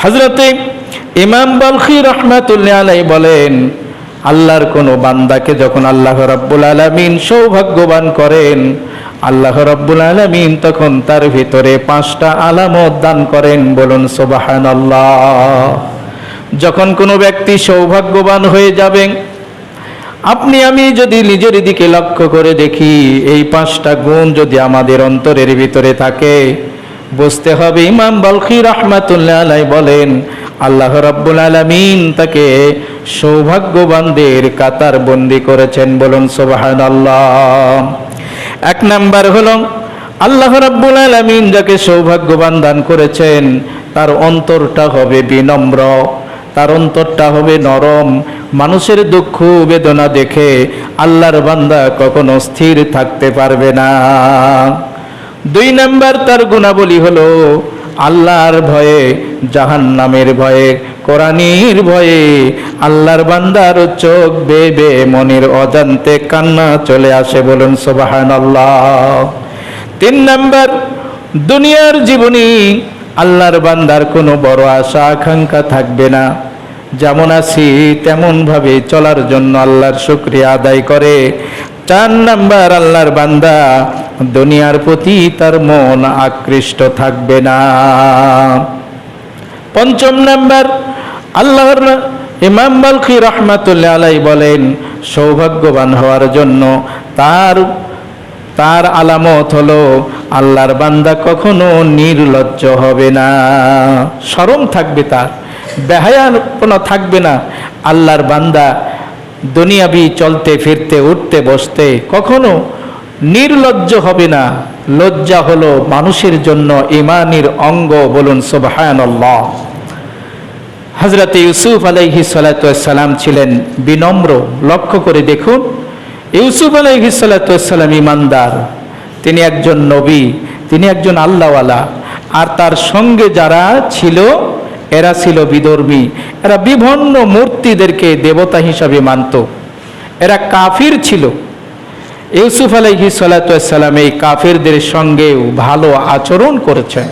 হযরতে ইমাম বালখী রাহমাতুল্লাহ আলাইহি বলেন, আল্লাহর কোনো বান্দাকে যখন আল্লাহ রাব্বুল আলামিন সৌভাগ্যবান করেন, আল্লাহ রাব্বুল আলামিন তখন তার ভিতরে 5টা আলামত দান করেন। বলুন সুবহানাল্লাহ। যখন কোনো ব্যক্তি সৌভাগ্যবান হয়ে যাবে, আপনি আমি যদি নিজের দিকে লক্ষ্য করে দেখি, এই 5টা গুণ যদি আমাদের অন্তরের ভিতরে থাকে, বুঝতে হবে ইমাম বালখী রাহমাতুল্লাহ আলাইহি বলেন, আল্লাহ রাব্বুল আলামিন তাকে সৌভাগ্যবানদের কাতার বন্দী করেছেন। বলুন সুবহানাল্লাহ। 1 নাম্বার হলো, আল্লাহ রাব্বুল আলামিন যাকে সৌভাগ্যবান দান করেছেন, তার অন্তরটা হবে বিনম্র, তার অন্তরটা হবে নরম। মানুষের দুঃখ বেদনা দেখে আল্লাহর বান্দা কখনো স্থির থাকতে পারবে না। 2 নাম্বার তার গুণাবলী হলো, আল্লাহর ভয়ে, জাহান্নামের ভয়ে, কোরআনের ভয়ে আল্লাহর বান্দার চোখ বেয়ে বেয়ে মনের অজান্তে কান্না চলে আসে। বলুন সুবহানাল্লাহ। 3 নাম্বার, দুনিয়ার জীবনে আল্লাহর বান্দার কোনো বড় আশা আকাঙ্ক্ষা থাকবে না। যেমন আছি তেমন ভাবে চলার জন্য আল্লাহর শুকরিয়া আদায় করে। 4 নাম্বার, আল্লাহর বান্দা দুনিয়ার প্রতি তার মন আকৃষ্ট থাকবে না। 5 নাম্বার, আল্লাহর ইমাম বালখী রাহমাতুল্লাহ আলাইহি বলেন, সৌভাগ্যবান হওয়ার জন্য তার আলামত হলো, আল্লাহর বান্দা কখনো নির্লজ্জ হবে না। শরম থাকবে, তার বেহায়াপনা থাকবে না। আল্লাহর বান্দা দুনিয়াবি চলতে ফিরতে উঠতে বসতে কখনো নির্লজ্জ হবে না। লজ্জা হলো মানুষের জন্য ঈমানের অঙ্গ। বলুন সুবহানাল্লাহ। হযরত ইউসুফ আলাইহিস সালাতু ওয়াস সালাম ছিলেন বিনম্র। লক্ষ্য করে দেখুন, ইউসুফ আলাইহিস সালাতু ওয়াস সালাম ঈমানদার, তিনি একজন নবী, তিনি একজন আল্লাহওয়ালা। আর তার সঙ্গে যারা ছিল, এরা ছিল বিধর্মী। এরা বিভিন্ন মূর্তিদেরকে দেবতা হিসাবে মানত। এরা কাফির ছিল। ইউসুফ আলাইহিস সালাতু ওয়াস সালাম এই কাফিরদের সঙ্গেও ভালো আচরণ করেছেন।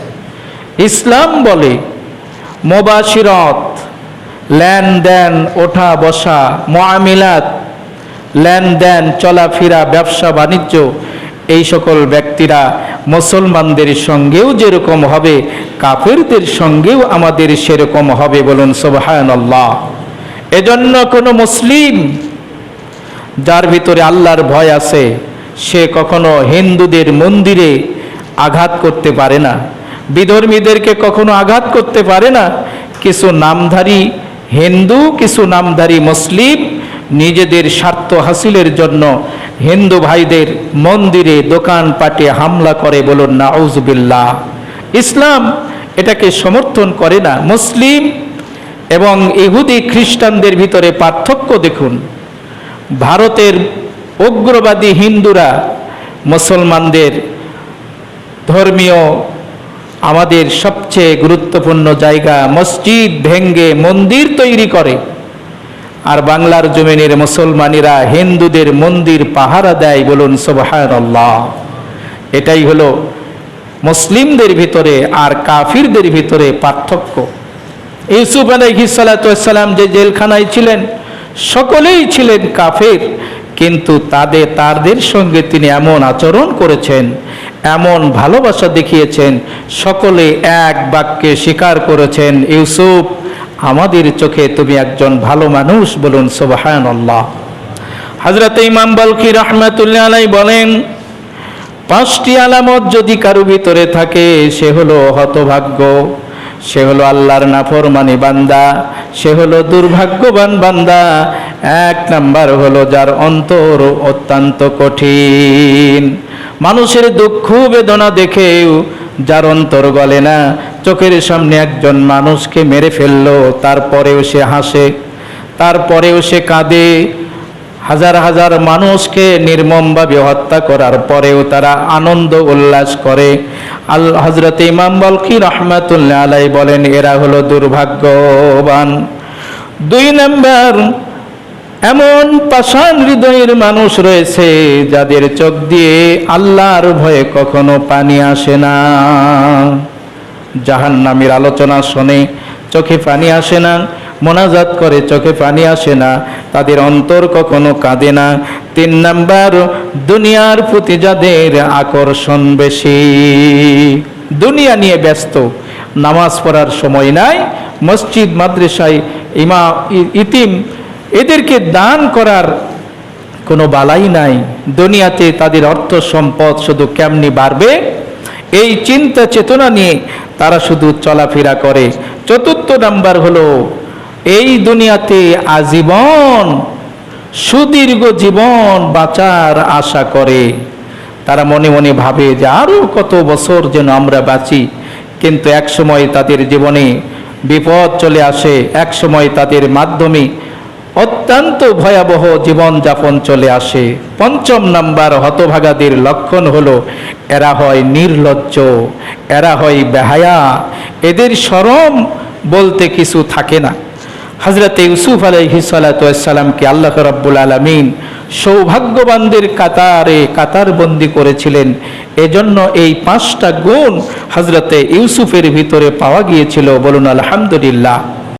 ইসলাম বলে মুবাশিরাত, লেনদেন, ওঠা বসা, মুআমিলাত, লেনদেন, চলাফেরা, ব্যবসা বাণিজ্য, এই সকল ব্যক্তিরা মুসলমানদের সঙ্গেও যেরকম হবে, কাফেরদের সঙ্গেও আমাদের সেরকম হবে। বলুন সুবহানাল্লাহ। এজন্য কোনো মুসলিম যার ভিতরে আল্লাহর ভয় আছে, সে কখনো হিন্দুদের মন্দিরে আঘাত করতে পারে না, বিধর্মীদেরকে কখনো আঘাত করতে পারে না। কিছু নামধারী হিন্দু, কিছু নামধারী মুসলিম নিজেদের স্বার্থ হাসিলের জন্য হিন্দু ভাইদের মন্দিরে, দোকানপাটে হামলা করে। বলুন নাউজুবিল্লাহ। ইসলাম এটাকে সমর্থন করে না। মুসলিম এবং ইহুদি খ্রিস্টানদের ভিতরে পার্থক্য দেখুন। ভারতের উগ্রবাদী হিন্দুরা মুসলমানদের ধর্মীয়, আমাদের সবচেয়ে গুরুত্বপূর্ণ জায়গা মসজিদ ভেঙ্গে মন্দির তৈরি করে, আর বাংলার জমিনের মুসলমানেরা হিন্দুদের মন্দির পাহারা দেয়। বলুন সুবহানাল্লাহ। এটাই হলো মুসলিমদের ভিতরে আর কাফিরদের ভিতরে পার্থক্য। ইউসুফ আলাইহিস সালাতু ওয়াস সালাম যে জেলখানায় ছিলেন, সকলেই ছিলেন কাফির, কিন্তু তাদের সঙ্গে তিনি এমন আচরণ করেছেন, এমন ভালোবাসা দেখিয়েছেন, সকলে এক বাক্যে স্বীকার করেছেন, ইউসুফ, আমাদের চোখে তুমি একজন ভালো মানুষ। বলুন সুবহানাল্লাহ। হযরত ইমাম বালখী রাহমাতুল্লাহ আলাইহি বলেন, 5টি আলামত যদি কারো ভিতরে থাকে, সে হলো হতভাগ্য, সে হলো আল্লাহর নাফরমানি বান্দা, সে হলো দুর্ভাগ্যবান বান্দা। 1 নাম্বার হলো যার অন্তর অত্যন্ত কঠিন। মানুষের দুঃখ বেদনা দেখেও যার অন্তর গলে না। চোখের সামনে একজন মানুষকে মেরে ফেললো, তারপরেও সে হাসে, তারপরেও সে কাঁদে। হাজার হাজার মানুষকে নির্মমভাবে হত্যা করার পরেও তারা আনন্দ উল্লাস করে। হযরত ইমাম বালখী রাহমাতুল্লাহ আলাইহি বলেন, এরা হলো দুর্ভাগ্যবান। 2 নাম্বার, এমন পাষাণ হৃদয়ের মানুষ রয়েছে যাদের চোখ দিয়ে আল্লাহর ভয়ে কখনো পানি আসে না। জাহান্নামের আলোচনা শুনে চোখে পানি আসে না, মোনাজাত করে চোখে পানি আসে না, তাদের অন্তর কখনো কাঁদে না। 3 নাম্বার, দুনিয়ার প্রতি যাদের আকর্ষণ বেশি, দুনিয়া নিয়ে ব্যস্ত, নামাজ পড়ার সময় নাই, মসজিদ মাদ্রাসায় ইতিম এদেরকে দান করার কোনো বালাই নাই, দুনিয়াতে তাদের অর্থ সম্পদ শুধু কেমনি বাড়বে এই চিন্তা চেতনা নিয়ে তারা শুধু চলাফেরা করে। 4 নাম্বার হলো এই দুনিয়াতে আজীবন সুদীর্ঘ জীবন বাঁচার আশা করে। তারা মনে মনে ভাবে যে আরো কত বছর যেন আমরা বাঁচি, কিন্তু এক সময় তাদের জীবনে বিপদ চলে আসে, এক সময় তাদের মাধ্যমে অত্যন্ত ভয়াবহ জীবন যাপন চলে আসে। 5 নাম্বার হতভাগাদের লক্ষণ হলো এরা হয় নির্লজ্জ, এরা হয় বেহায়া, এদের শরম বলতে কিছু থাকে না। হযরত ইউসুফ আলাইহিস সালাতু ওয়াস সালামকে আল্লাহ রাব্বুল আলামিন সৌভাগ্যবানদের কাতারে কাতারবন্দি করেছিলেন। এজন্য এই 5টা গুণ হযরত ইউসুফের ভিতরে পাওয়া গিয়েছিল। বলুন আলহামদুলিল্লাহ।